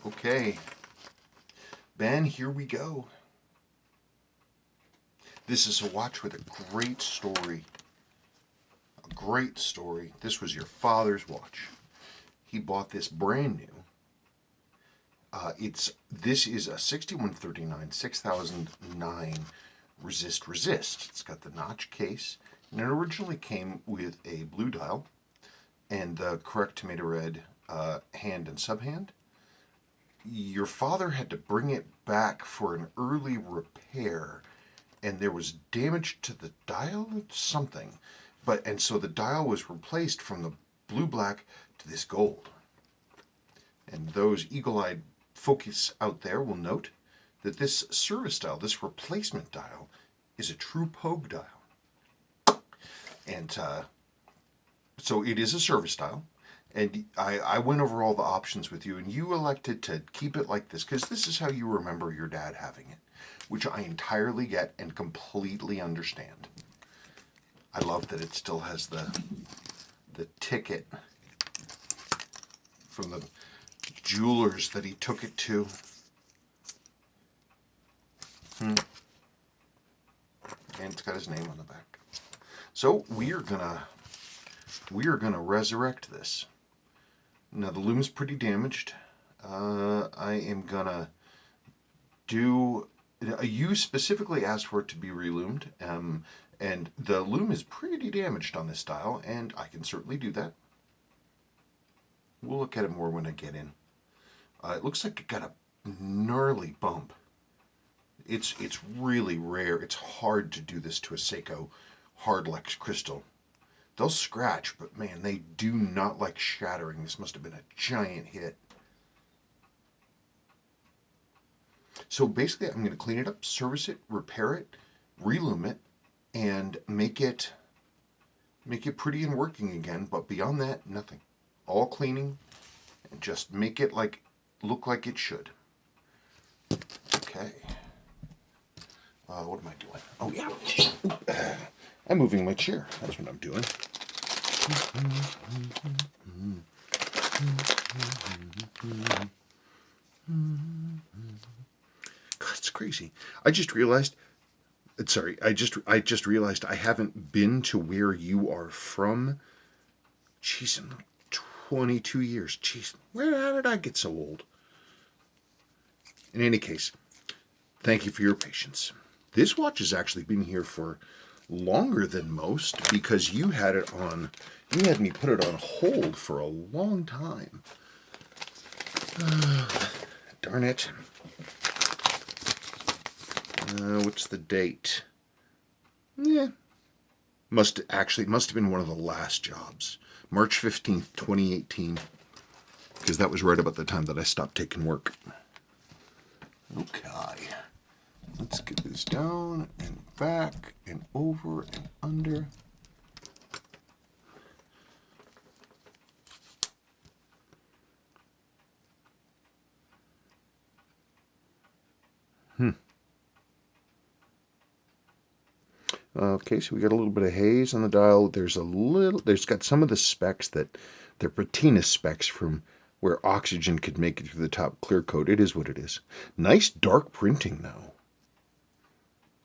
Okay, Ben, here we go. This is a watch with a great story. A great story. This was your father's watch. He bought this brand new. This is a 6139 6009 resist. It's got the notch case, and it originally came with a blue dial and the correct tomato red hand and subhand. Your father had to bring it back for an early repair, and there was damage to the dial, something. And so the dial was replaced from the blue black to this gold. And those eagle-eyed folks out there will note that this service dial, this replacement dial, is a True Pogue dial. And so it is a service dial. And I went over all the options with you, and you elected to keep it like this because this is how you remember your dad having it, which I entirely get and completely understand. I love that it still has the ticket from the jewelers that he took it to. And it's got his name on the back. So we are gonna resurrect this. Now the loom's pretty damaged. I am gonna do. You specifically asked for it to be reloomed, and the loom is pretty damaged on this dial, and I can certainly do that. We'll look at it more when I get in. It looks like it got a gnarly bump. It's really rare. It's hard to do this to a Seiko Hardlex crystal. They'll scratch, but man, they do not like shattering. This must have been a giant hit. So basically, I'm going to clean it up, service it, repair it, reloom it, and make it pretty and working again. But beyond that, nothing. All cleaning, and just make it look like it should. Okay. What am I doing? Oh yeah, I'm moving my chair. That's what I'm doing. God, it's crazy. I just realized I haven't been to where you are from. Jeez, in 22 years. Jeez, how did I get so old? In any case, thank you for your patience. This watch has actually been here for longer than most because you had me put it on hold for a long time. Darn it. What's the date? Yeah. Must have been one of the last jobs. March 15th, 2018. Because that was right about the time that I stopped taking work. Okay. Let's get this down and back and over and under. Okay, so we got a little bit of haze on the dial. There's got some of the specks that they're patina specks from where oxygen could make it through the top clear coat. It is what it is. Nice dark printing though.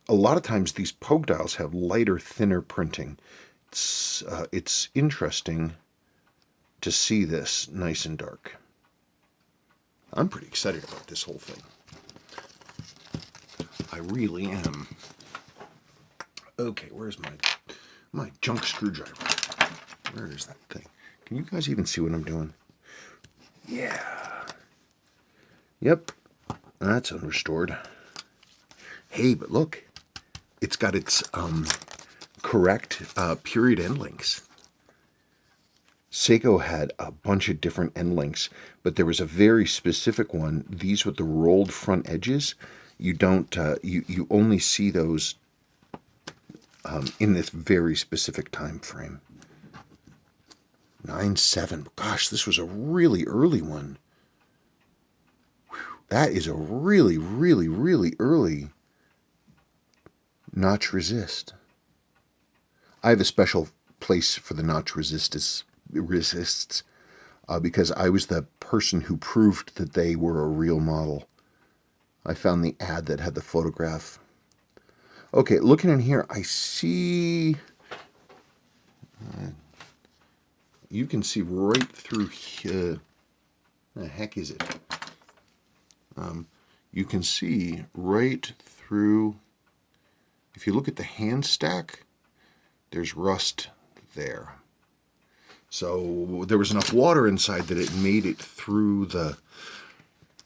A lot of times these Pogue dials have lighter, thinner printing. It's interesting to see this nice and dark. I'm pretty excited about this whole thing. I really am. Okay, where's my junk screwdriver? Where is that thing? Can you guys even see what I'm doing? Yeah. Yep. That's unrestored. Hey, but look. It's got its correct period end links. Seiko had a bunch of different end links, but there was a very specific one. These with the rolled front edges. You don't. You only see those in this very specific time frame. 9/7. Gosh, this was a really early one. Whew, that is a really, really, really early notch resist. I have a special place for the notch resists. because I was the person who proved that they were a real model. I found the ad that had the photograph. Okay, looking in here, I see... you can see right through here. The heck is it? You can see right through... if you look at the hand stack, there's rust there. So there was enough water inside that it made it through the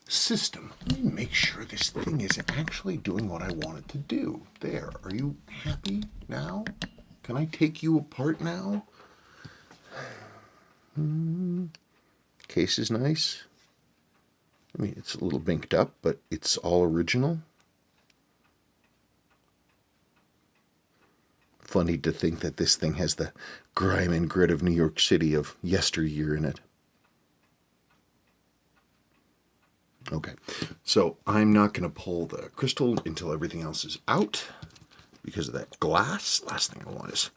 system. Let me make sure this thing is actually doing what I want it to do. There. Are you happy now? Can I take you apart now? Case is nice. I mean, it's a little binked up, but it's all original. Funny to think that this thing has the grime and grit of New York City of yesteryear in it. Okay, so I'm not going to pull the crystal until everything else is out because of that glass. Last thing I want is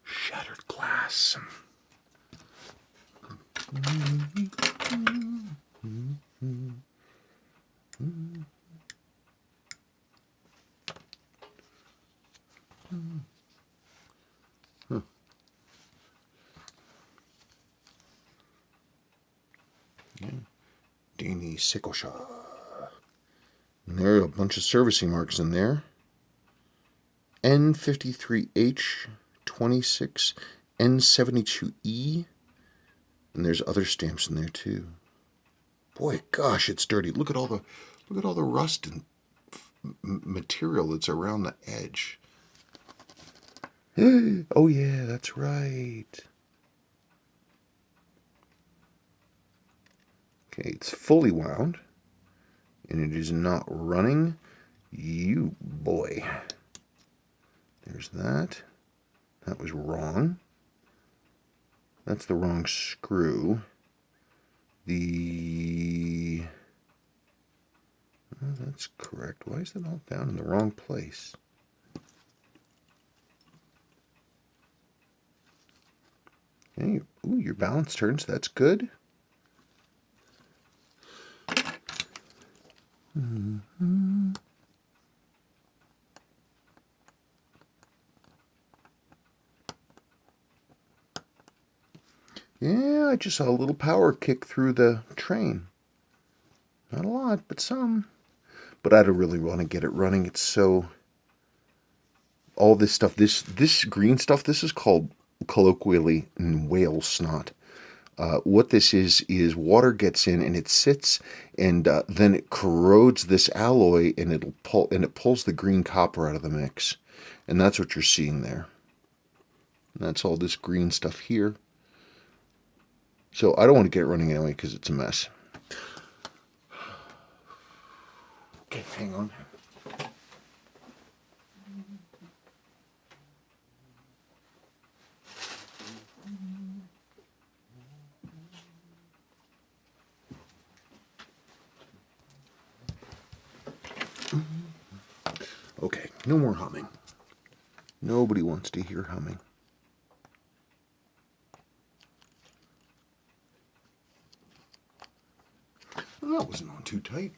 shattered glass. Danny Seiko. And there are a bunch of servicing marks in there. N53H26, N72E, and there's other stamps in there too. Boy, gosh, it's dirty. Look at all the rust and material that's around the edge. Oh yeah, that's right. Okay, it's fully wound, and it is not running. You boy. There's that. That was wrong. That's the wrong screw. Oh, that's correct. Why is it all down in the wrong place? Okay. Ooh, your balance turns. That's good. Yeah, I just saw a little power kick through the train. Not a lot, but some. But I don't really want to get it running. It's so... all this stuff, this green stuff, this is called colloquially whale snot. What this is water gets in and it sits, and then it corrodes this alloy, and it pulls the green copper out of the mix, and that's what you're seeing there. And that's all this green stuff here. So I don't want to get it running anyway because it's a mess. Okay, hang on. Okay, no more humming. Nobody wants to hear humming. Well, that wasn't on too tight.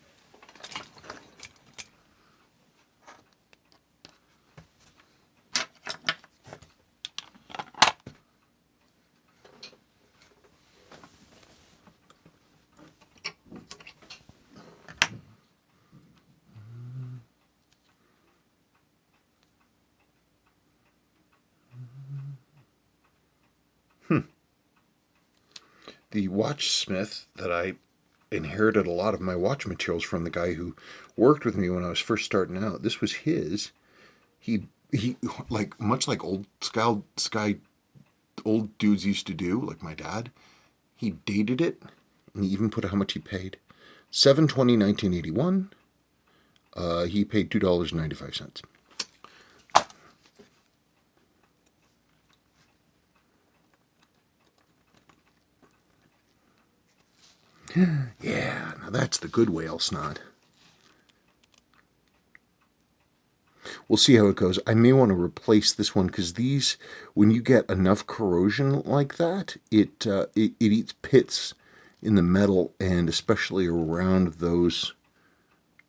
The watchsmith that I inherited a lot of my watch materials from, the guy who worked with me when I was first starting out. This was his. He like, much like old dudes used to do, like my dad. He dated it, and he even put how much he paid. 7/20/1981. He paid $2.95. Yeah, now that's the good whale snot. We'll see how it goes. I may want to replace this one because these, when you get enough corrosion like that, it eats pits in the metal, and especially around those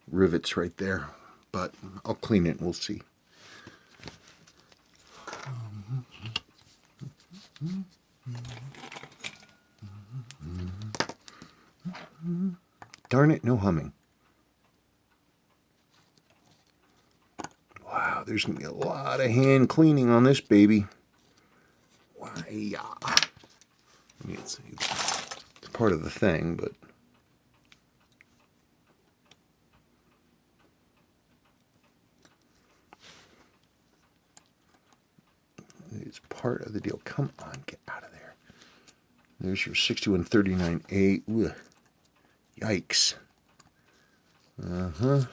rivets right there. But I'll clean it and we'll see. Darn it, no humming. Wow, there's going to be a lot of hand cleaning on this baby. Why, yeah. I mean, it's part of the thing, but... it's part of the deal. Come on, get out of there. There's your 6139A. Ugh. Yikes. Uh-huh.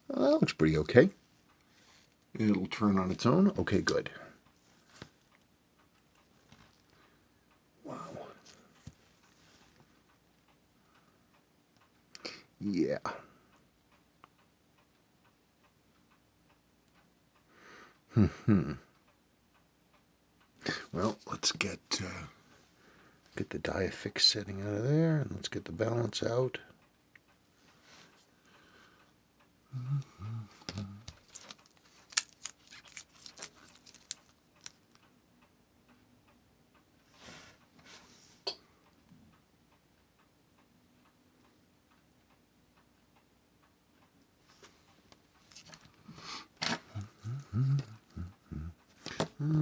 Well, that looks pretty okay. It'll turn on its own. Okay, good. Wow. Yeah. Well, let's get the diafix setting out of there, and let's get the balance out.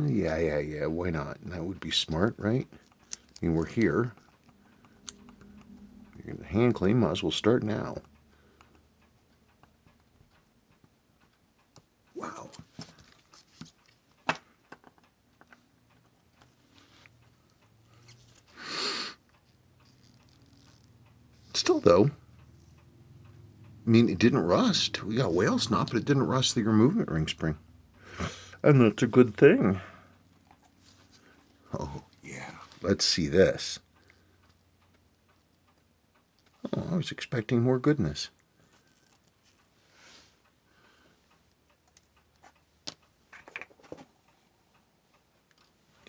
Yeah. Why not? And that would be smart, right? I mean, we're here. You're going to hand clean. Might as well start now. Wow. Still, though, I mean, it didn't rust. We got whale snot, but it didn't rust the movement ring spring. And that's a good thing. Oh, yeah. Let's see this. Oh, I was expecting more goodness.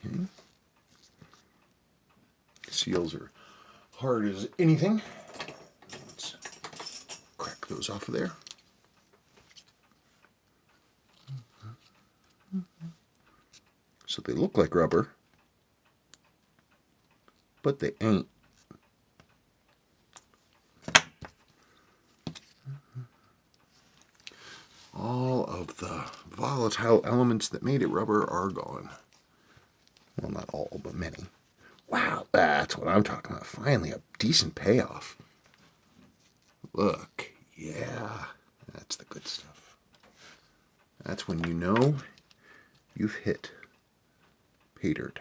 Okay. Seals are hard as anything. Let's crack those off of there. So they look like rubber, but they ain't. All of the volatile elements that made it rubber are gone. Well, not all, but many. Wow, that's what I'm talking about. Finally, a decent payoff. Look, yeah, that's the good stuff. That's when you know you've hit pay dirt,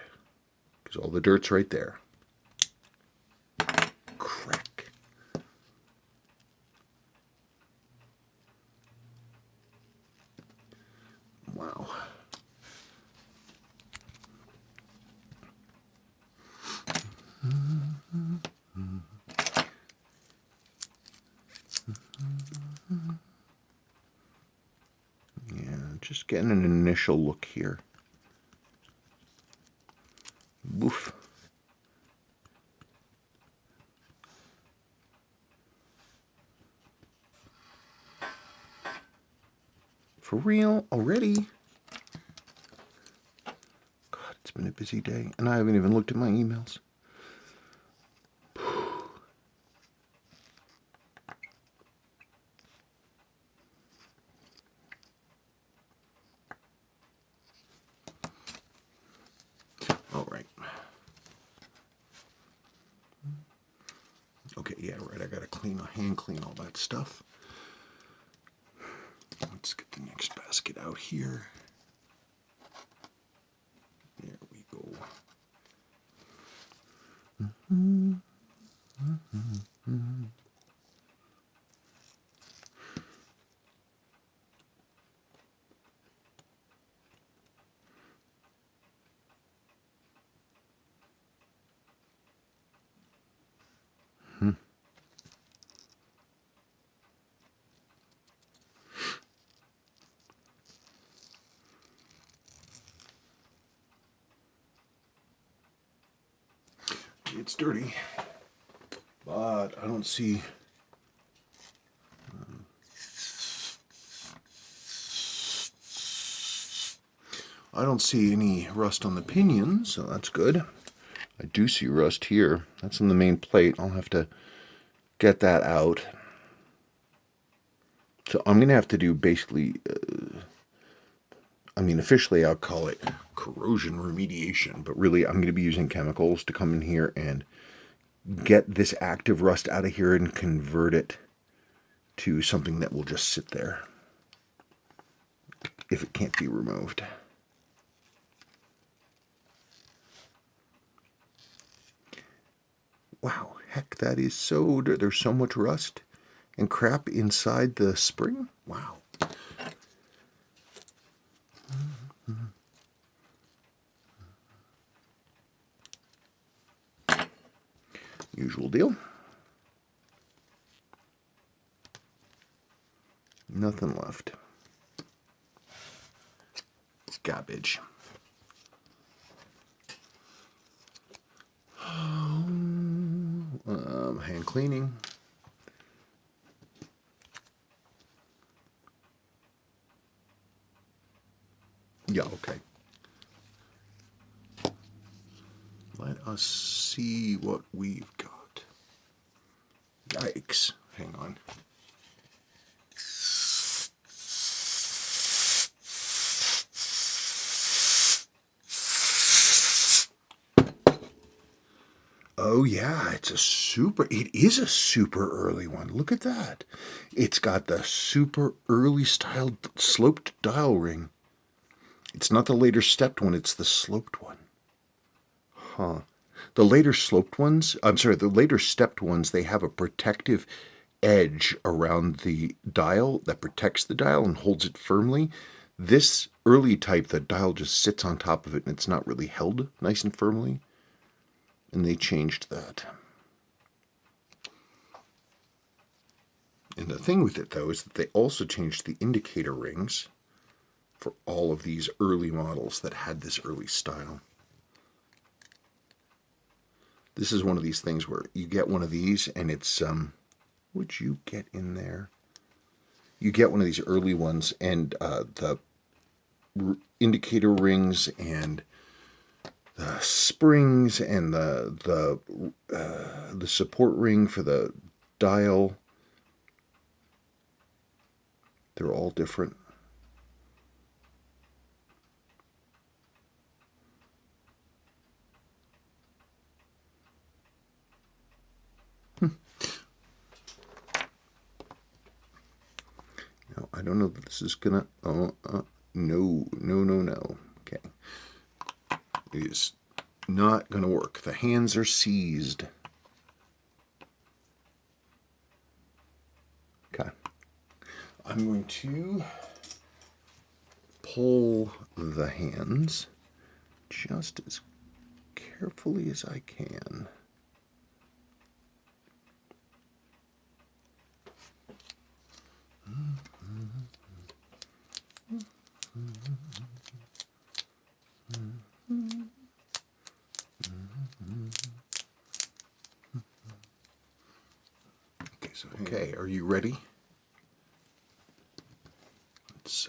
because all the dirt's right there. Crack. Wow. Yeah, just getting an initial look here. Woof. For real? Already? God, it's been a busy day, and I haven't even looked at my emails. All right. Okay, yeah, right. I gotta hand clean all that stuff. Let's get the next basket out here. There we go. It's dirty, but I don't see any rust on the pinion, so that's good. I do see rust here. That's on the main plate. I'll have to get that out. So I'm going to have to do basically, officially I'll call it corrosion remediation, but really I'm going to be using chemicals to come in here and get this active rust out of here and convert it to something that will just sit there if it can't be removed. Wow, heck, that is so, there's so much rust and crap inside the spring. Wow. Usual deal. Nothing left. Garbage. Hand cleaning. Yeah, okay. Let us see what we've got. Yikes. Hang on. Oh yeah, it is a super early one. Look at that. It's got the super early style sloped dial ring. It's not the later stepped one, it's the sloped one. Huh. The later sloped ones, the later stepped ones, they have a protective edge around the dial that protects the dial and holds it firmly. This early type, the dial just sits on top of it and it's not really held nice and firmly. And they changed that. And the thing with it, though, is that they also changed the indicator rings for all of these early models that had this early style. This is one of these things where you get one of these and it's, what'd you get in there? You get one of these early ones and the indicator rings and the springs and the support ring for the dial, they're all different. Now, I don't know that this is gonna. No. Okay. It is not going to work. The hands are seized. Okay. I'm going to pull the hands just as carefully as I can. Okay, are you ready? Let's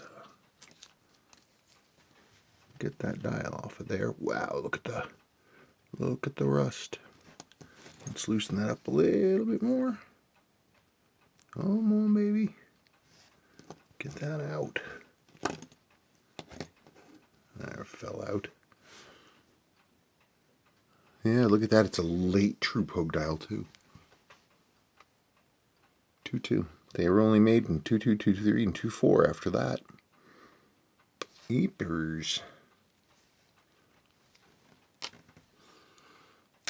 get that dial off of there. Wow, look at the rust. Let's loosen that up a little bit more. Come on, baby. Get that out. There, fell out. Yeah, look at that. It's a late True Pogue dial, too. 2.2. They were only made in 2.2, 2.3, and 2.4 after that. Eepers.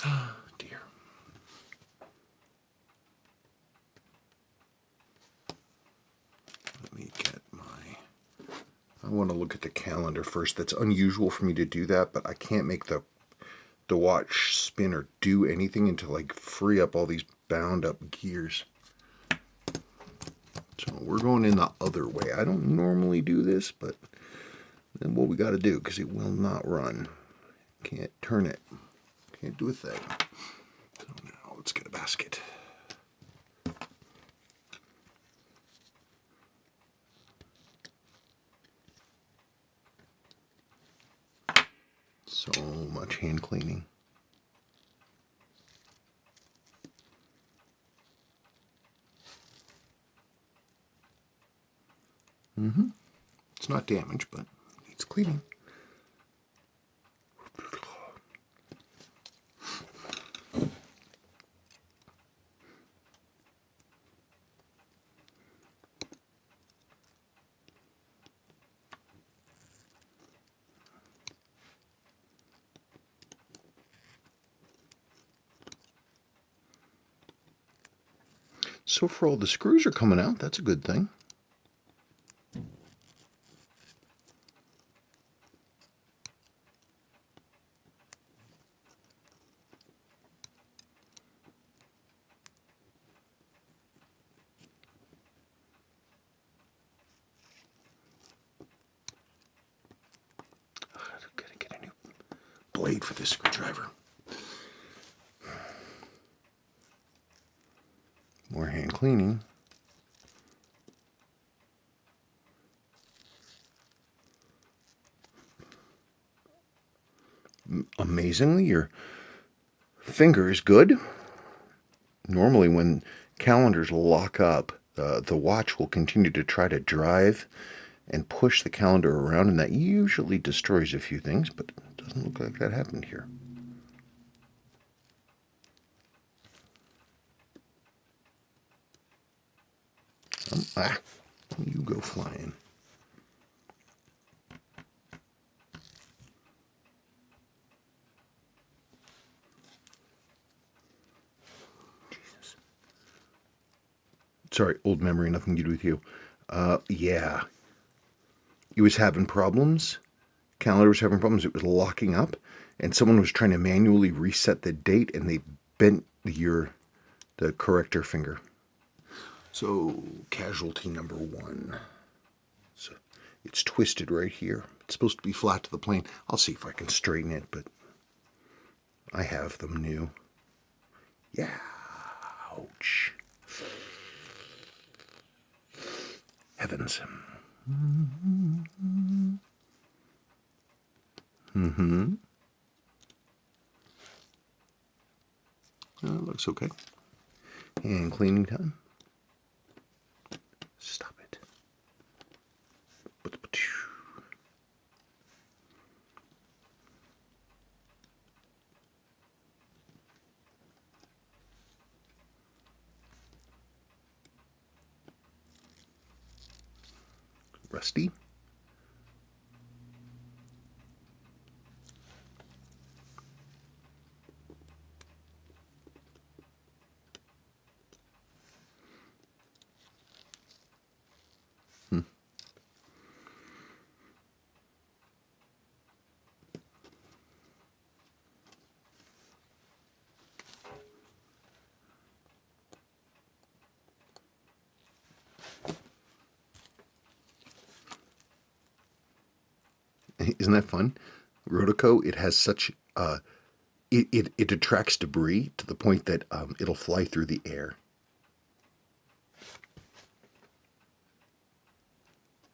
Oh, dear. Let me get I want to look at the calendar first. That's unusual for me to do that, but I can't make the watch spin or do anything until I free up all these bound up gears. So we're going in the other way. I don't normally do this, but then what we got to do, because it will not run. Can't turn it. Can't do a thing. So now let's get a basket. So much hand cleaning. It's not damaged, but it needs cleaning. So far, all the screws are coming out. That's a good thing. I've got to get a new blade for this screwdriver. More hand cleaning. Amazingly, your finger is good. Normally, when calendars lock up, the watch will continue to try to drive and push the calendar around, and that usually destroys a few things, but it doesn't look like that happened here. You go flying. Jesus. Sorry, old memory, nothing to do with you. Yeah. It was having problems. Calendar was having problems. It was locking up, and someone was trying to manually reset the date, and they bent the corrector finger. So, casualty number 1. So, it's twisted right here. It's supposed to be flat to the plane. I'll see if I can straighten it, but I have them new. Yeah. Ouch. Heavens. Looks okay. And cleaning time. Stop it. Rusty. Isn't that fun? Rotico, it has such it attracts debris to the point that it'll fly through the air.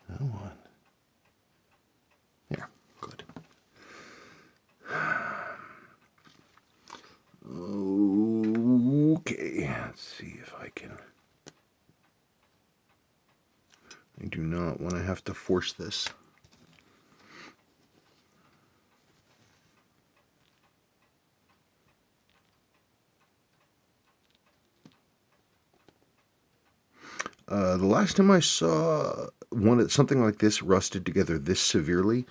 That one. There, good. Okay, let's see if I can. I do not want to have to force this. The last time I saw something like this rusted together this severely,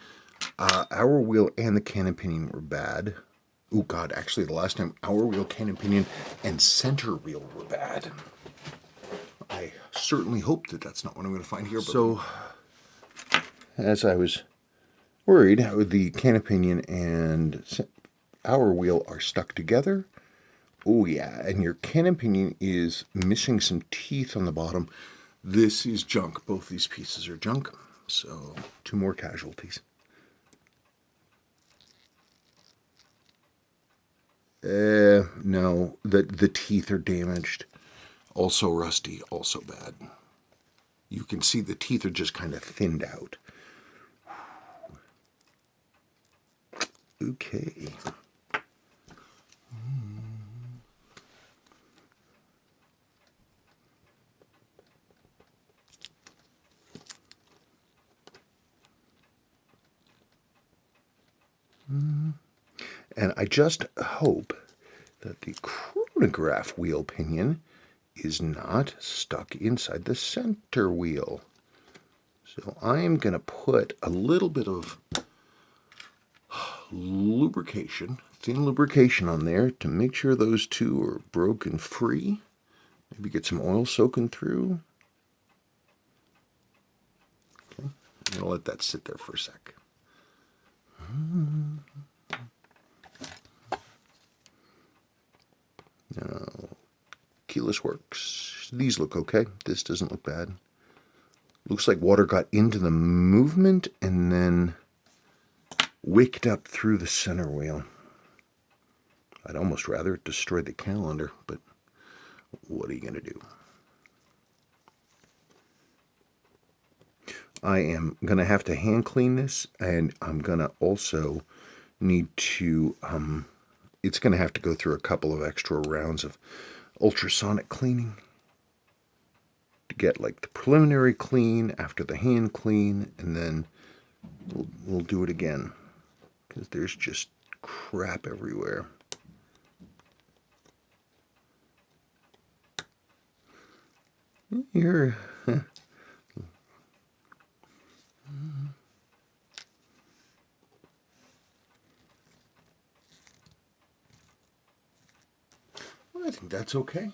our wheel and the cannon pinion were bad. Oh God, actually the last time our wheel, cannon pinion, and center wheel were bad. I certainly hope that that's not what I'm going to find here. But so, as I was worried, the cannon pinion and our wheel are stuck together. Oh yeah, and your cannon pinion is missing some teeth on the bottom. This is junk. Both these pieces are junk. So 2 more casualties. No, the teeth are damaged. Also rusty, also bad. You can see the teeth are just kind of thinned out. Okay. And I just hope that the chronograph wheel pinion is not stuck inside the center wheel. So I am going to put a little bit of lubrication, thin lubrication on there to make sure those two are broken free. Maybe get some oil soaking through. Okay, I'm going to let that sit there for a sec. Now, keyless works. These look okay. This doesn't look bad. Looks like water got into the movement and then wicked up through the center wheel. I'd almost rather it destroy the calendar, but what are you going to do? I am going to have to hand clean this, and I'm going to also need to, it's going to have to go through a couple of extra rounds of ultrasonic cleaning to get like the preliminary clean after the hand clean, and then we'll do it again because there's just crap everywhere. Here. I think that's okay.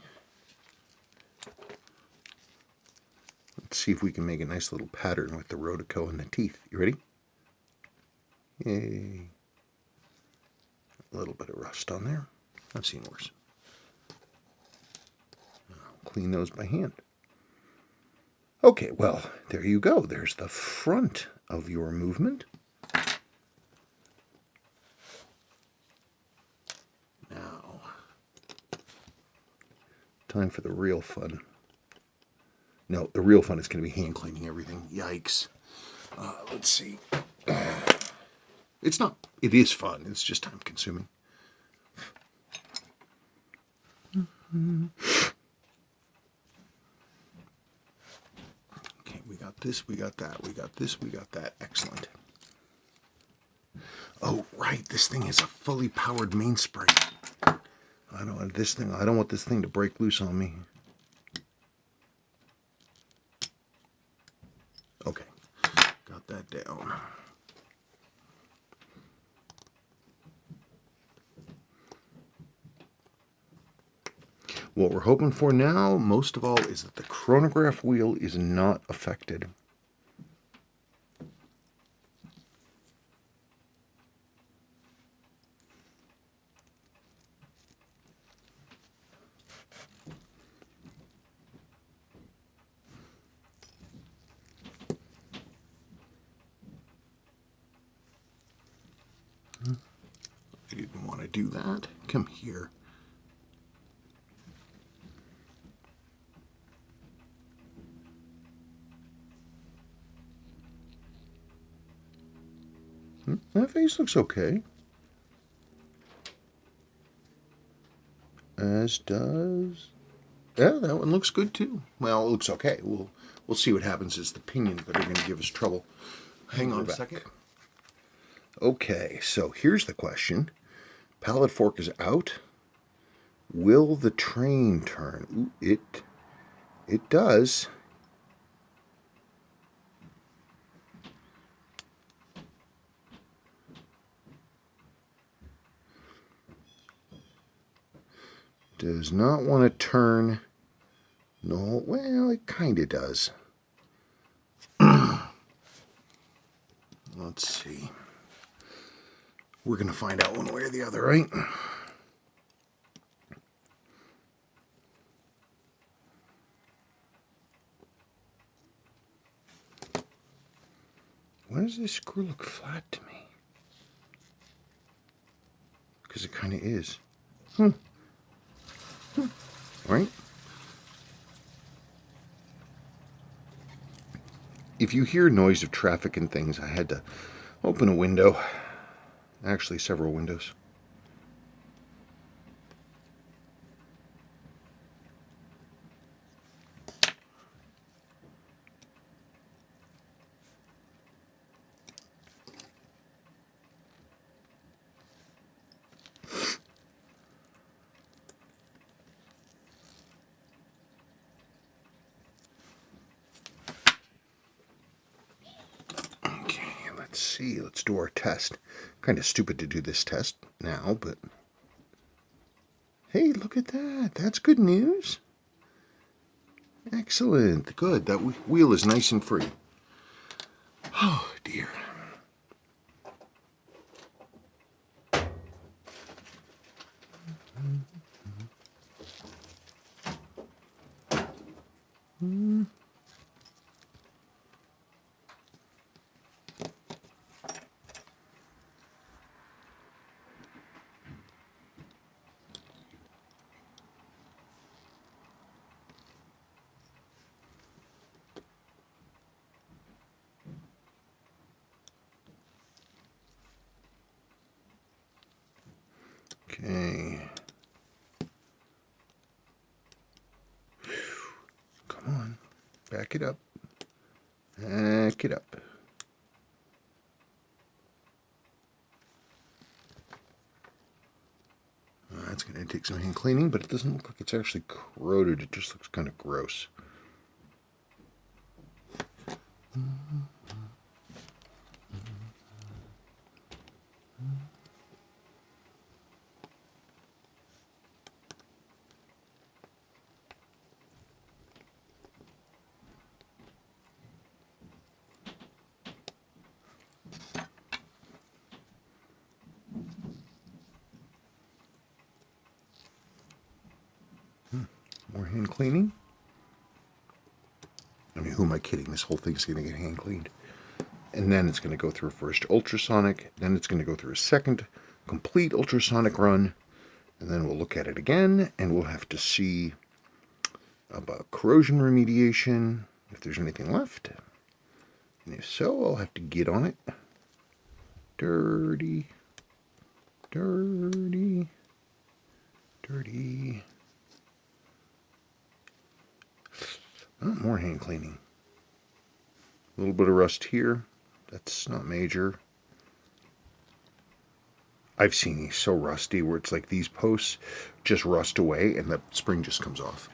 Let's see if we can make a nice little pattern with the Rotico and the teeth. You ready? Yay. A little bit of rust on there. I've seen worse. I'll clean those by hand. Okay, well, there you go. There's the front of your movement. Now, time for the real fun. No, the real fun is going to be hand cleaning everything. Yikes. Let's see. It's not. It is fun. It's just time consuming. Okay, we got this, we got that, we got this, we got that. Excellent. Oh, right. This thing is a fully powered mainspring. I don't want this thing. I don't want this thing to break loose on me. Okay, got that down. What we're hoping for now, most of all, is that the chronograph wheel is not affected. I didn't want to do that. Come here. That face looks okay. As does... Yeah, that one looks good too. Well, it looks okay. We'll see what happens. It's the pinions that are going to give us trouble. Hang on a second. Okay, so here's the question. Pallet fork is out. Will the train turn? Ooh, it does. Does not want to turn. No, well, it kind of does. Let's see. We're going to find out one way or the other, right? Why does this screw look flat to me? Because it kind of is. Right? If you hear noise of traffic and things, I had to open a window. Actually, several windows. Let's see, let's do our test. Kind of stupid to do this test now, but hey, look at that. That's good news. Excellent. Good. That wheel is nice and free. Oh, dear. Okay. Come on. Back it up. Back it up. That's going to take some hand cleaning, but it doesn't look like it's actually corroded. It just looks kind of gross. More hand cleaning. I mean, who am I kidding? This whole thing's going to get hand cleaned. And then it's going to go through first ultrasonic, then it's going to go through a second complete ultrasonic run, and then we'll look at it again, and we'll have to see about corrosion remediation, if there's anything left. And if so, I'll have to get on it. Dirty, dirty, dirty. Oh, more hand cleaning. A little bit of rust here. That's not major. I've seen these so rusty where it's like these posts just rust away and the spring just comes off.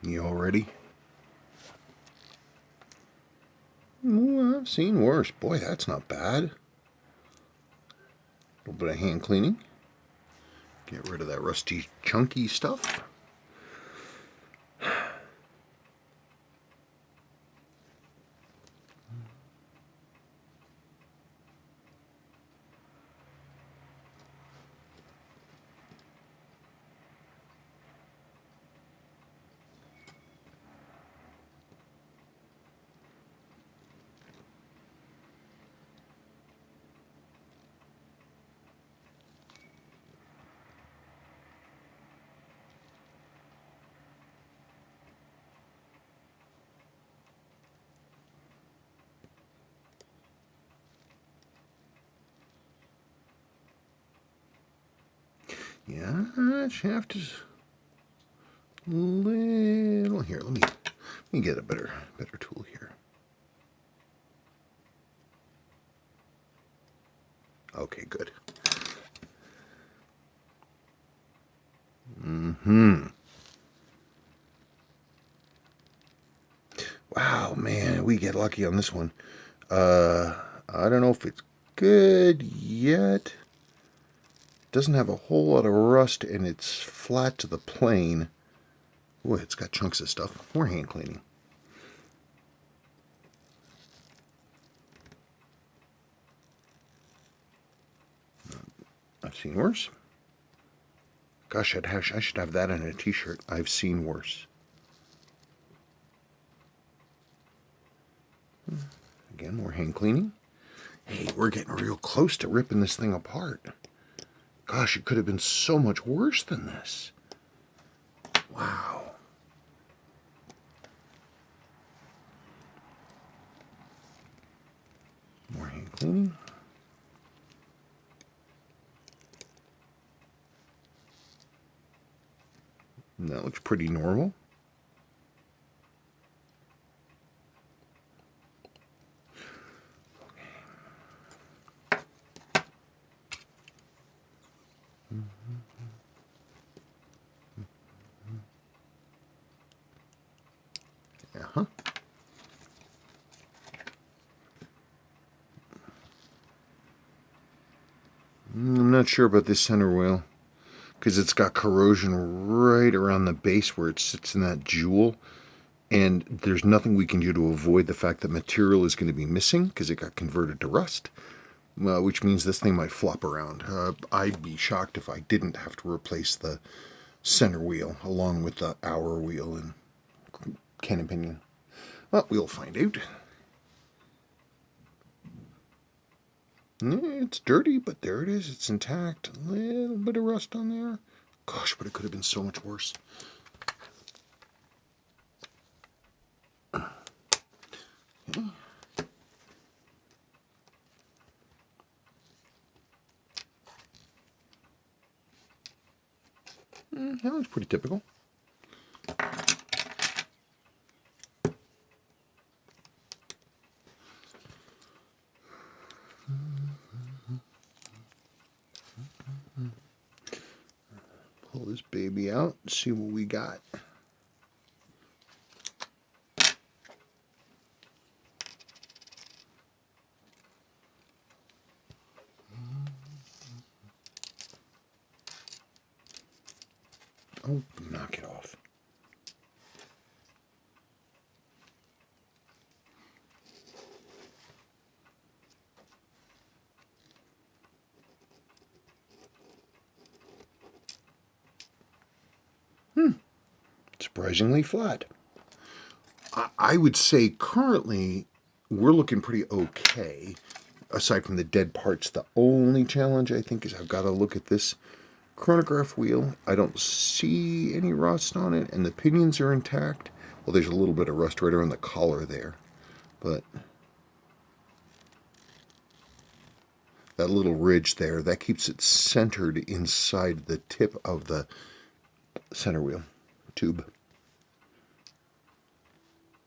You all ready? Oh, I've seen worse. Boy, that's not bad. A little bit of hand cleaning. Get rid of that rusty, chunky stuff. Yeah, shaft is little here. Let me get a better tool here. Okay, good. Wow, man, we get lucky on this one. I don't know if it's good yet. Doesn't have a whole lot of rust, and it's flat to the plane. Boy, it's got chunks of stuff. More hand cleaning. I've seen worse. Gosh, I should have that on a t-shirt. I've seen worse. Again, more hand cleaning. Hey, we're getting real close to ripping this thing apart. Gosh, it could have been so much worse than this. Wow. More hand cleaning. And that looks pretty normal. Uh-huh. I'm not sure about this center wheel, because it's got corrosion right around the base where it sits in that jewel, and there's nothing we can do to avoid the fact that material is going to be missing because it got converted to rust, which means this thing might flop around. I'd be shocked if I didn't have to replace the center wheel along with the hour wheel and cannon pinion. Well, we'll find out. It's dirty, but there it is. It's intact. A little bit of rust on there. Gosh, but it could have been so much worse. Okay. That looks pretty typical. Pull this baby out and see what we got. Oh, knock it off. Surprisingly flat. I would say currently we're looking pretty okay, aside from the dead parts. The only challenge I think is I've got to look at this chronograph wheel. I don't see any rust on it, and the pinions are intact. Well, there's a little bit of rust right around the collar there, but that little ridge there, that keeps it centered inside the tip of the center wheel tube.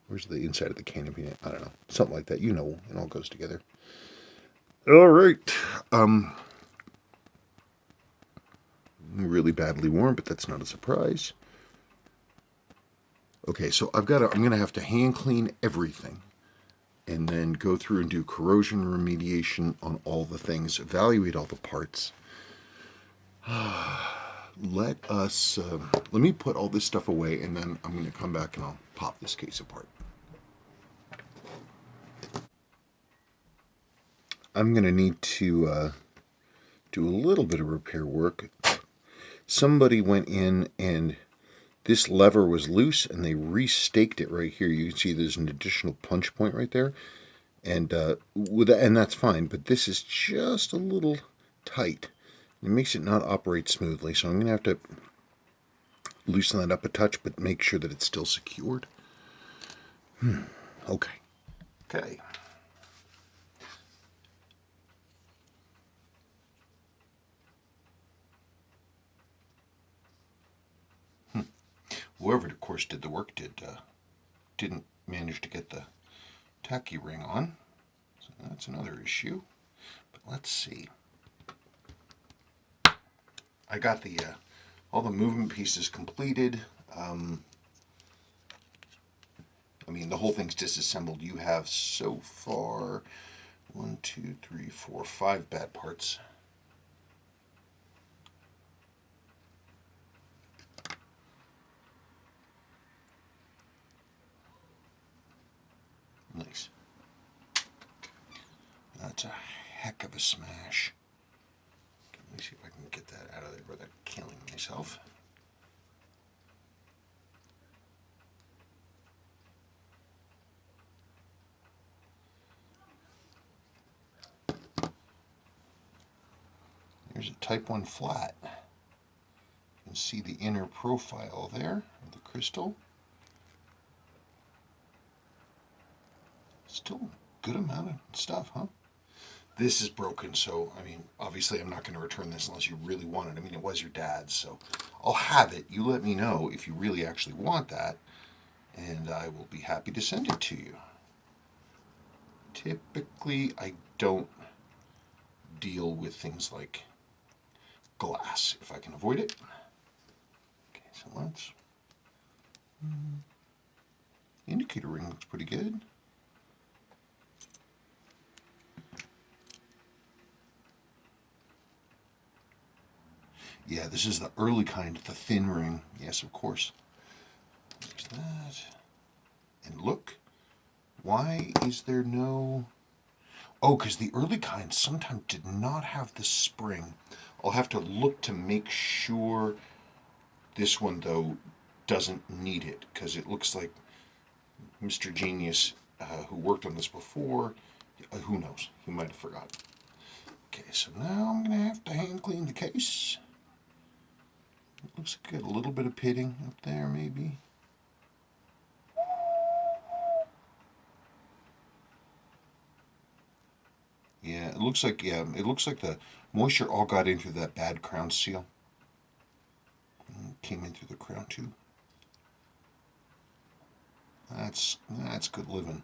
Where's the inside of the cannon pinion? I don't know. Something like that. You know, it all goes together. All right. Really badly worn, but that's not a surprise. Okay, so I'm going to have to hand clean everything and then go through and do corrosion remediation on all the things, evaluate all the parts. Let me put all this stuff away, and then I'm going to come back and I'll pop this case apart. I'm going to need to do a little bit of repair work. Somebody went in and this lever was loose and they restaked it right here. You can see there's an additional punch point right there. And and that's fine, but this is just a little tight. It makes it not operate smoothly, so I'm going to have to loosen that up a touch, but make sure that it's still secured. Okay. Okay. Whoever, of course, did the work didn't manage to get the tacky ring on, so that's another issue. But let's see. I got the all the movement pieces completed, I mean, the whole thing's disassembled. You have so far 1, 2, 3, 4, 5 bad parts. Nice. That's a heck of a smash. Let me see if I can get that out of there without killing myself. There's a Type 1 flat. You can see the inner profile there of the crystal. Still a good amount of stuff, huh? This is broken, so, I mean, obviously I'm not going to return this unless you really want it. I mean, it was your dad's, so I'll have it. You let me know if you really actually want that, and I will be happy to send it to you. Typically, I don't deal with things like glass if I can avoid it. Okay, so let's... Indicator ring looks pretty good. Yeah, this is the early kind, the thin ring. Yes, of course. There's that. And look, why is there no... Oh, because the early kind sometimes did not have the spring. I'll have to look to make sure this one, though, doesn't need it, because it looks like Mr. Genius, who worked on this before, who knows, he might have forgotten. Okay, so now I'm going to have to hand clean the case. It looks like a little bit of pitting up there, maybe. Yeah, it looks like the moisture all got in through that bad crown seal. Came in through the crown too. That's good living.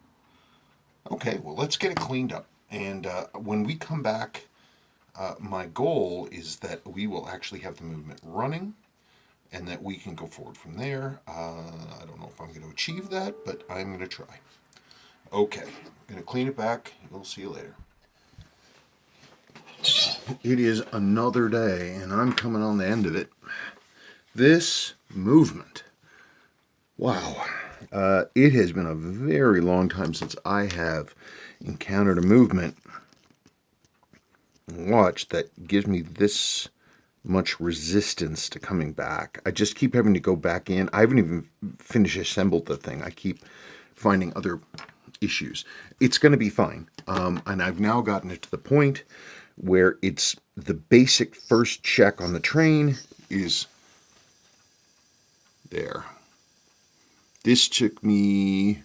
Okay, well, let's get it cleaned up. And when we come back, my goal is that we will actually have the movement running, and that we can go forward from there. I don't know if I'm going to achieve that, but I'm going to try. Okay, I'm going to clean it back. We'll see you later. It is another day, and I'm coming on the end of it. This movement. Wow. It has been a very long time since I have encountered a movement watch that gives me this much resistance to coming back. I just keep having to go back in. I haven't even finished assembled the thing. I keep finding other issues. It's going to be fine. And I've now gotten it to the point where it's the basic first check on the train is there. This took me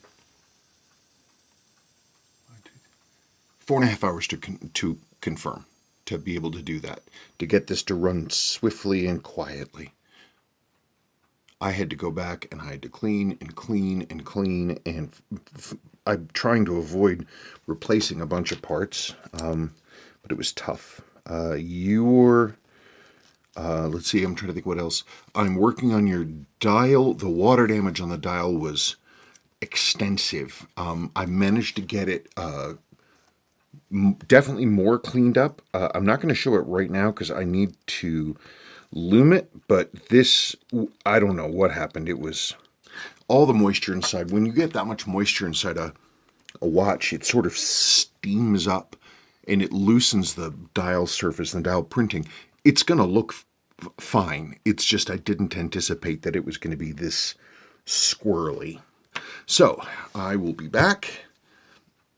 4.5 hours to confirm, to be able to do that, to get this to run swiftly and quietly. I had to go back and I had to clean and clean and clean, and I'm trying to avoid replacing a bunch of parts, but it was tough. Let's see, I'm trying to think what else. I'm working on your dial. The water damage on the dial was extensive. I managed to get it definitely more cleaned up. I'm not going to show it right now because I need to loom it, but this, I don't know what happened. It was all the moisture inside. When you get that much moisture inside a watch, it sort of steams up and it loosens the dial surface and the dial printing. It's going to look fine. It's just I didn't anticipate that it was going to be this squirrely. So I will be back.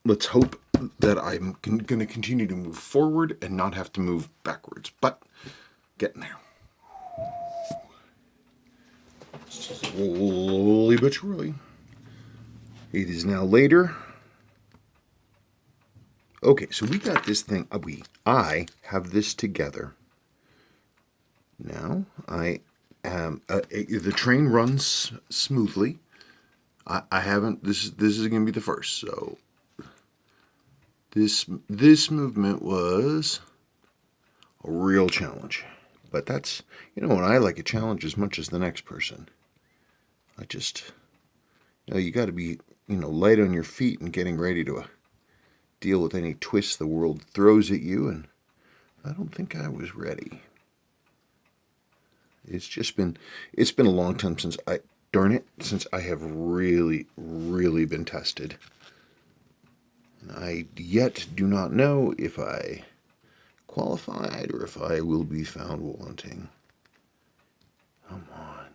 Let's hope that I'm going to continue to move forward and not have to move backwards, but getting there. Slowly but surely. It is now later. Okay, so we got this thing. I have this together. Now I am. The train runs smoothly. I haven't. This is going to be the first. So this movement was a real challenge. But that's, and I like a challenge as much as the next person. I just, you got to be light on your feet and getting ready to deal with any twists the world throws at you, and I don't think I was ready. It's been a long time since I have really, really been tested. And I yet do not know if I qualified or if I will be found wanting. Come on.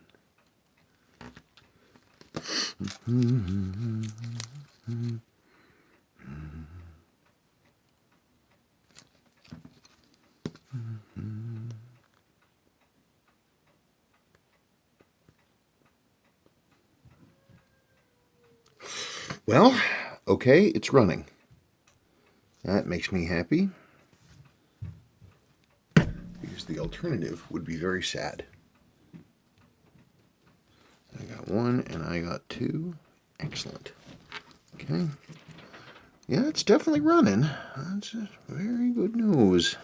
Well, okay, it's running. That makes me happy. Because the alternative would be very sad. I got 1 and I got 2. Excellent. Okay. Yeah, it's definitely running. That's very good news.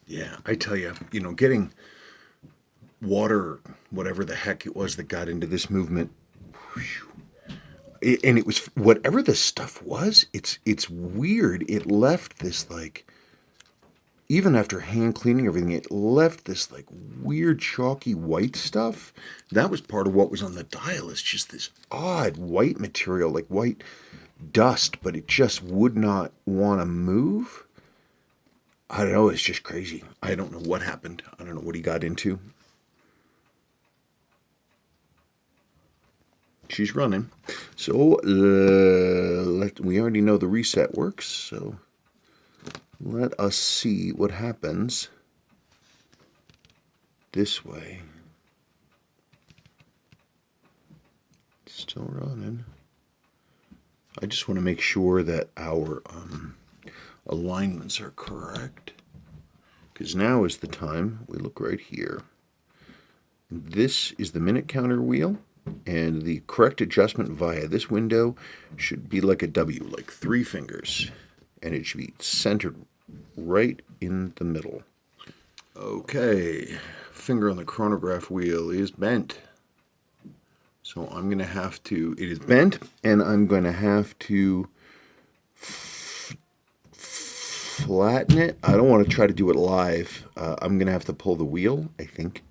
Yeah, I tell you, getting water, whatever the heck it was that got into this movement, and it was whatever the stuff was. It's weird. It left this even after hand cleaning everything, it left this weird chalky white stuff. That was part of what was on the dial. It's just this odd white material, like white dust, but it just would not want to move. I don't know, it's just crazy. I don't know what happened. I don't know what he got into. She's running. So, we already know the reset works, so let us see what happens this way. Still running. I just want to make sure that our alignments are correct, because now is the time. We look right here. This is the minute counter wheel, and the correct adjustment via this window should be like a W, like 3 fingers, and it should be centered right in the middle. Okay, finger on the chronograph wheel is bent, so I'm going to have to, it is bent, and I'm going to have to flatten it. I don't want to try to do it live. I'm going to have to pull the wheel, I think.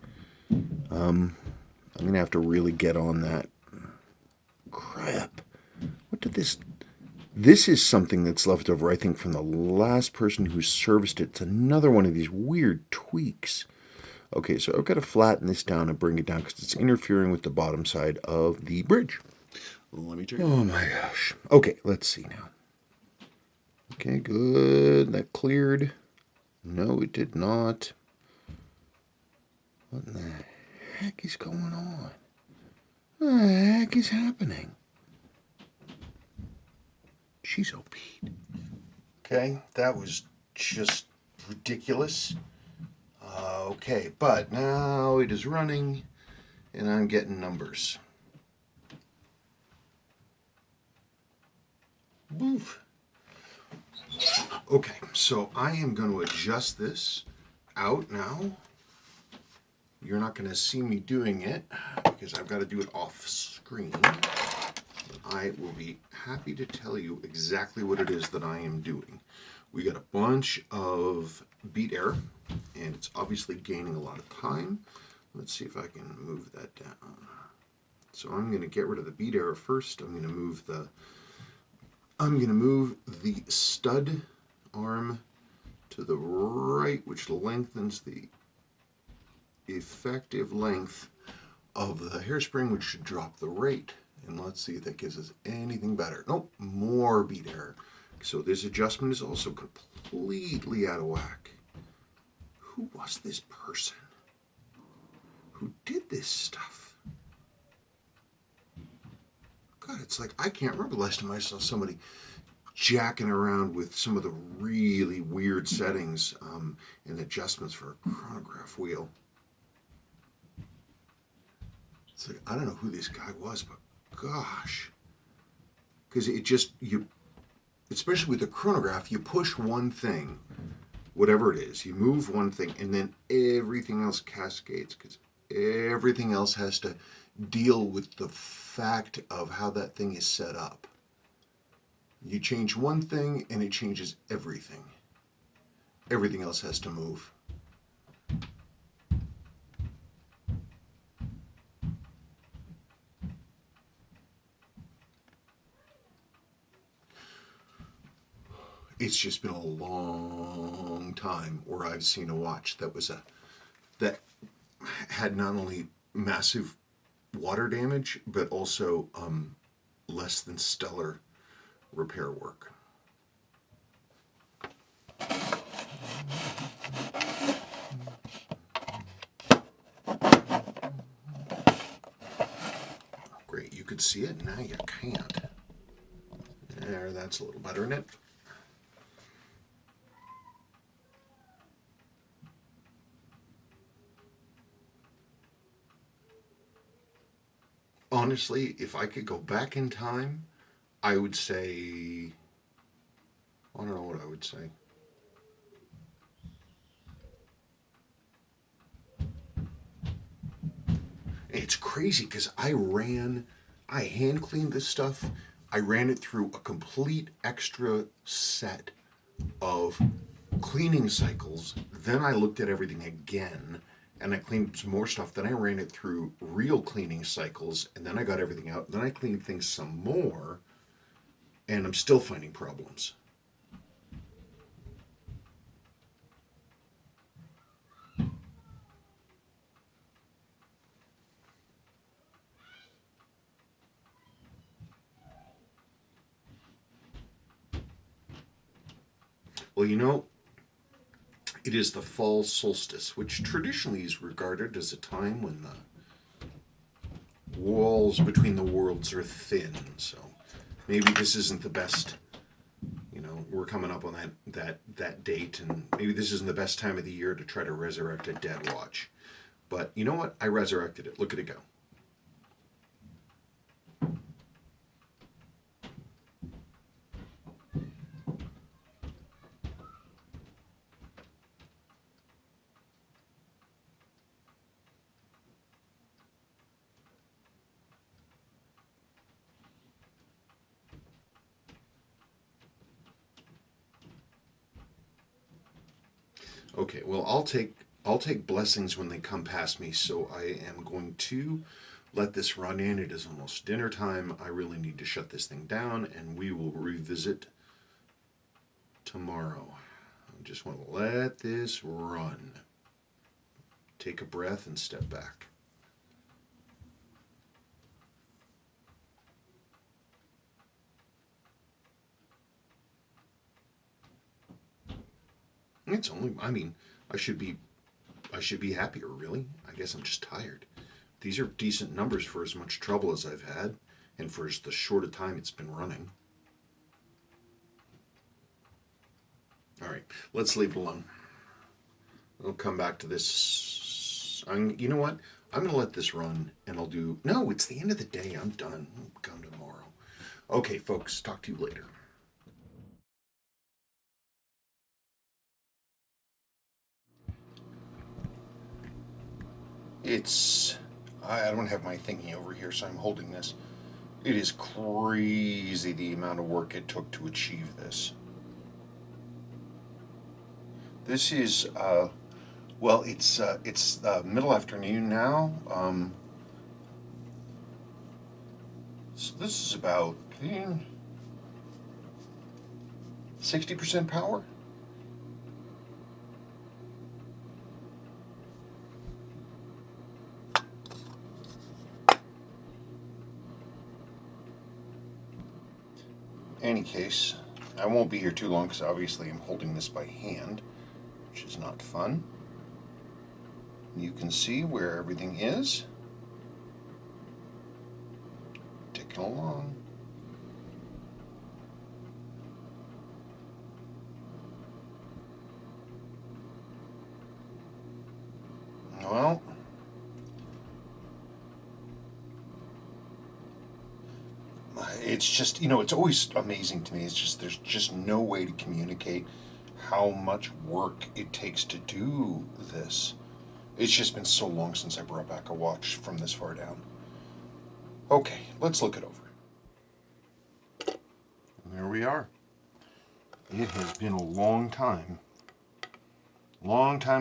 I'm going to have to really get on that. Crap. What did this... This is something that's left over, I think, from the last person who serviced it. It's another one of these weird tweaks. Okay, so I've got to flatten this down and bring it down because it's interfering with the bottom side of the bridge. Let me check. Oh my gosh. Okay, let's see now. Okay, good. That cleared. No, it did not. What in the heck is going on? What the heck is happening? She's OP'd. Okay, that was just ridiculous. Okay, but now it is running, and I'm getting numbers. Oof. Okay, so I am going to adjust this out now. You're not going to see me doing it because I've got to do it off screen. I will be happy to tell you exactly what it is that I am doing. We got a bunch of beat error, and it's obviously gaining a lot of time. Let's see if I can move that down. So I'm going to get rid of the beat error first. I'm going to move the stud arm to the right, which lengthens the effective length of the hairspring, which should drop the rate. And let's see if that gives us anything better. Nope, more beat error. So this adjustment is also completely out of whack. Who was this person who did this stuff? God, it's like I can't remember the last time I saw somebody jacking around with some of the really weird settings and adjustments for a chronograph wheel. It's like, I don't know who this guy was, but gosh. Because it just, especially with the chronograph, you push one thing, whatever it is, you move one thing, and then everything else cascades, because everything else has to deal with the fact of how that thing is set up. You change one thing and it changes everything. Everything else has to move. It's just been a long time where I've seen a watch that had not only massive water damage, but also less than stellar repair work. Great, you could see it, now you can't. There, that's a little better, isn't it? Honestly, if I could go back in time, I would say, I don't know what I would say. It's crazy because I hand cleaned this stuff. I ran it through a complete extra set of cleaning cycles. Then I looked at everything again and I cleaned some more stuff. Then I ran it through real cleaning cycles and then I got everything out. Then I cleaned things some more and I'm still finding problems. Well, you know, it is the fall solstice, which traditionally is regarded as a time when the walls between the worlds are thin. So maybe this isn't the best. You know, we're coming up on that date, and maybe this isn't the best time of the year to try to resurrect a dead watch. But you know what? I resurrected it. Look at it go. Okay, well, I'll take blessings when they come past me, so I am going to let this run in. It is almost dinner time. I really need to shut this thing down, and we will revisit tomorrow. I just want to let this run. Take a breath and step back. It's only, I mean, I should be happier, really. I guess I'm just tired. These are decent numbers for as much trouble as I've had and for the short of time it's been running. All right, let's leave it alone. I'll come back to this. You know what? I'm going to let this run and I'll do. No, it's the end of the day. I'm done. I'll come tomorrow. Okay, folks, talk to you later. I don't have my thingy over here, so I'm holding this. It is crazy the amount of work it took to achieve this. This is, well, it's middle afternoon now. So this is about 60% power. Any case, I won't be here too long because obviously I'm holding this by hand, which is not fun. You can see where everything is. Ticking along. Well, it's just, it's always amazing to me. It's just, there's just no way to communicate how much work it takes to do this. It's just been so long since I brought back a watch from this far down. Okay, let's look it over. And there we are. It has been a long time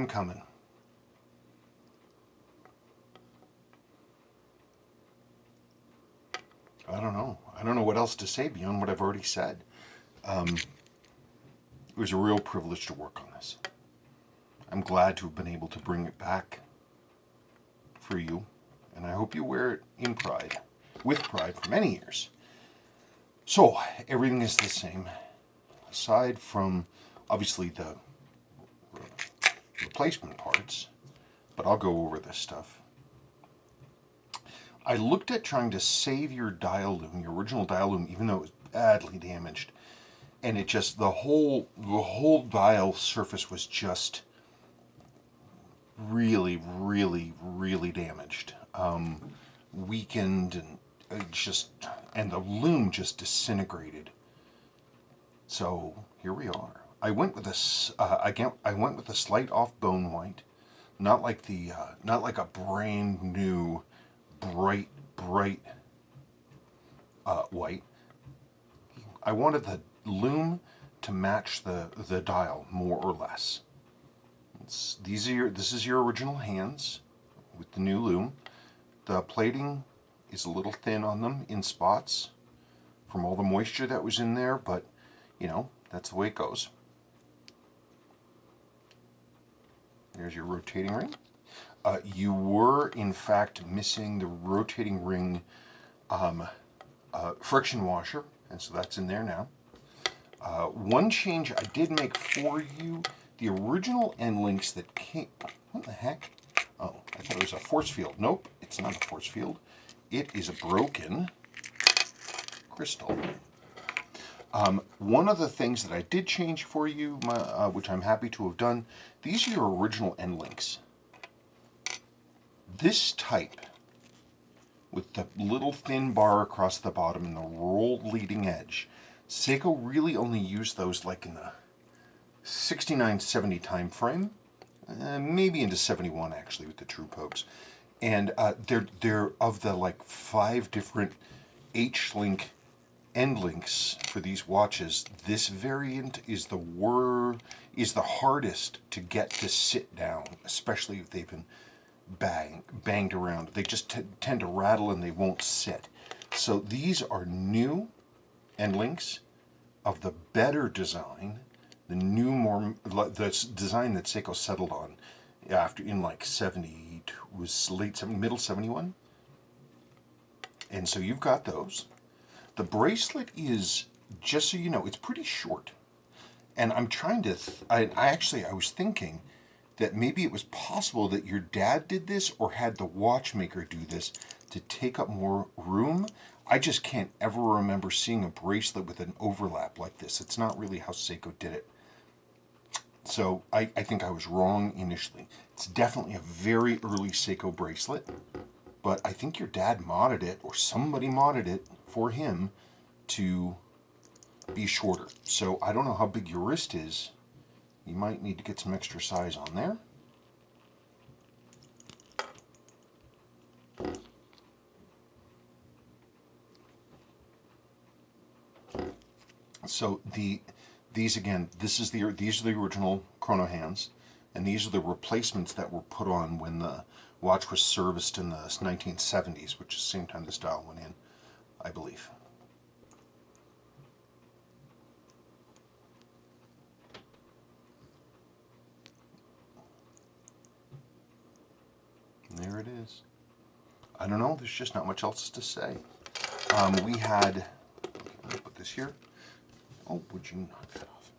coming. I don't know. I don't know what else to say beyond what I've already said. It was a real privilege to work on this. I'm glad to have been able to bring it back for you, and I hope you wear it in pride, with pride for many years. So, everything is the same, aside from, obviously, the replacement parts, but I'll go over this stuff. I looked at trying to save your dial loom, your original dial loom, even though it was badly damaged, and it just, the whole dial surface was just really, really, really damaged, weakened, and the loom just disintegrated. So here we are. I went with a slight off bone white, not like a brand new bright white. I wanted the loom to match the dial more or less. This is your original hands with the new loom. The plating is a little thin on them in spots from all the moisture that was in there, but that's the way it goes. There's your rotating ring. You were in fact missing the rotating ring friction washer, and so that's in there now. One change I did make for you, the original end links that came, what the heck? Oh, I thought it was a force field. Nope, it's not a force field. It is a broken crystal. One of the things that I did change for you, which I'm happy to have done, these are your original end links. This type, with the little thin bar across the bottom and the rolled leading edge, Seiko really only used those like in the 69-70 time frame, maybe into 71 actually with the True Pogues. And they're of the like 5 different H-link end links for these watches. This variant is the hardest to get to sit down, especially if they've been banged around. They just tend to rattle and they won't sit. So these are new end links of the better design, the design that Seiko settled on after in like 70, was middle 71. And so you've got those. The bracelet is, just so you know, it's pretty short. And I'm trying to, I was thinking that maybe it was possible that your dad did this or had the watchmaker do this to take up more room. I just can't ever remember seeing a bracelet with an overlap like this. It's not really how Seiko did it. So I think I was wrong initially. It's definitely a very early Seiko bracelet, but I think your dad modded it, or somebody modded it for him to be shorter. So I don't know how big your wrist is. You might need to get some extra size on there. So these again, these are the original Chrono hands, and these are the replacements that were put on when the watch was serviced in the 1970s, which is the same time this dial went in, I believe. And there it is. I don't know, there's just not much else to say. We had, let me put this here. Oh, would you knock that off?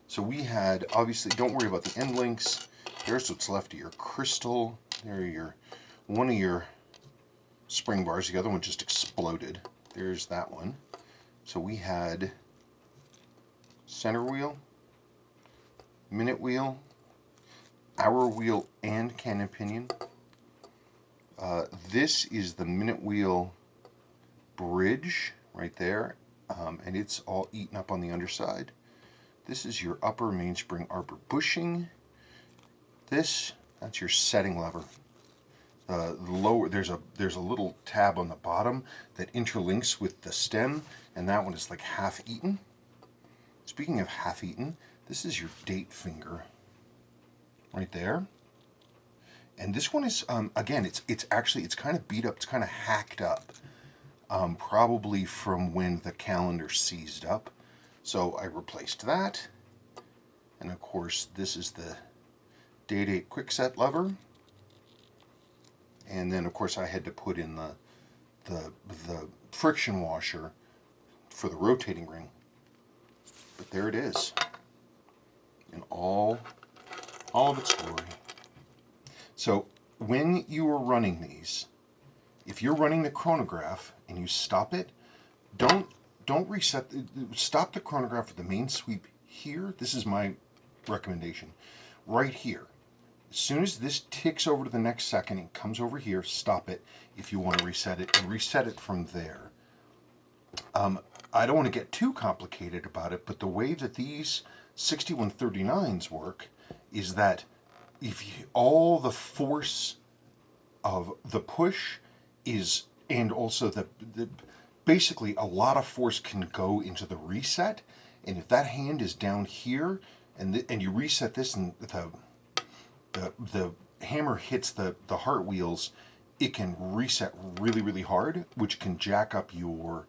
So we had, obviously, don't worry about the end links. Here's what's left of your crystal. There are one of your spring bars. The other one just exploded. There's that one. So we had center wheel, minute wheel, hour wheel and cannon pinion. This is the minute wheel bridge right there, and it's all eaten up on the underside. This is your upper mainspring arbor bushing. That's your setting lever. The lower, there's a little tab on the bottom that interlinks with the stem, and that one is like half eaten. Speaking of half eaten, this is your date finger right there. And this one is, again, it's kind of beat up, it's kind of hacked up, probably from when the calendar seized up. So I replaced that. And of course, this is the Day-Date Quickset lever. And then of course I had to put in the friction washer for the rotating ring. But there it is, in all of its glory. So when you are running these, if you're running the chronograph and you stop it, don't reset. Stop the chronograph with the main sweep here. This is my recommendation, right here. As soon as this ticks over to the next second and comes over here, stop it if you want to reset it, and reset it from there. I don't want to get too complicated about it, but the way that these 6139s work is that all the force of the push is, and also basically a lot of force can go into the reset, and if that hand is down here and you reset this and the hammer hits the heart wheels, it can reset really, really hard, which can jack up your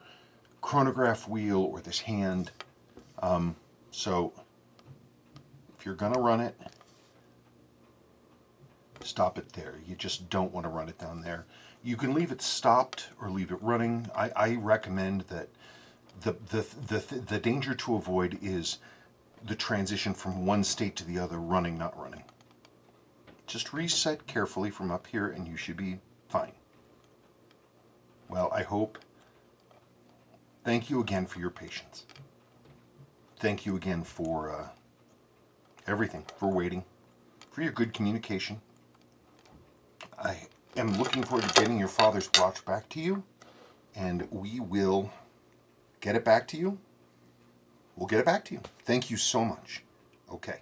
chronograph wheel or this hand. So if you're gonna run it, stop it there. You just don't want to run it down there. You can leave it stopped or leave it running. I recommend that the danger to avoid is the transition from one state to the other, running, not running. Just reset carefully from up here and you should be fine. Well, I hope. Thank you again for your patience. Thank you again for everything, for waiting, for your good communication. I am looking forward to getting your father's watch back to you, and we will get it back to you. We'll get it back to you. Thank you so much. Okay.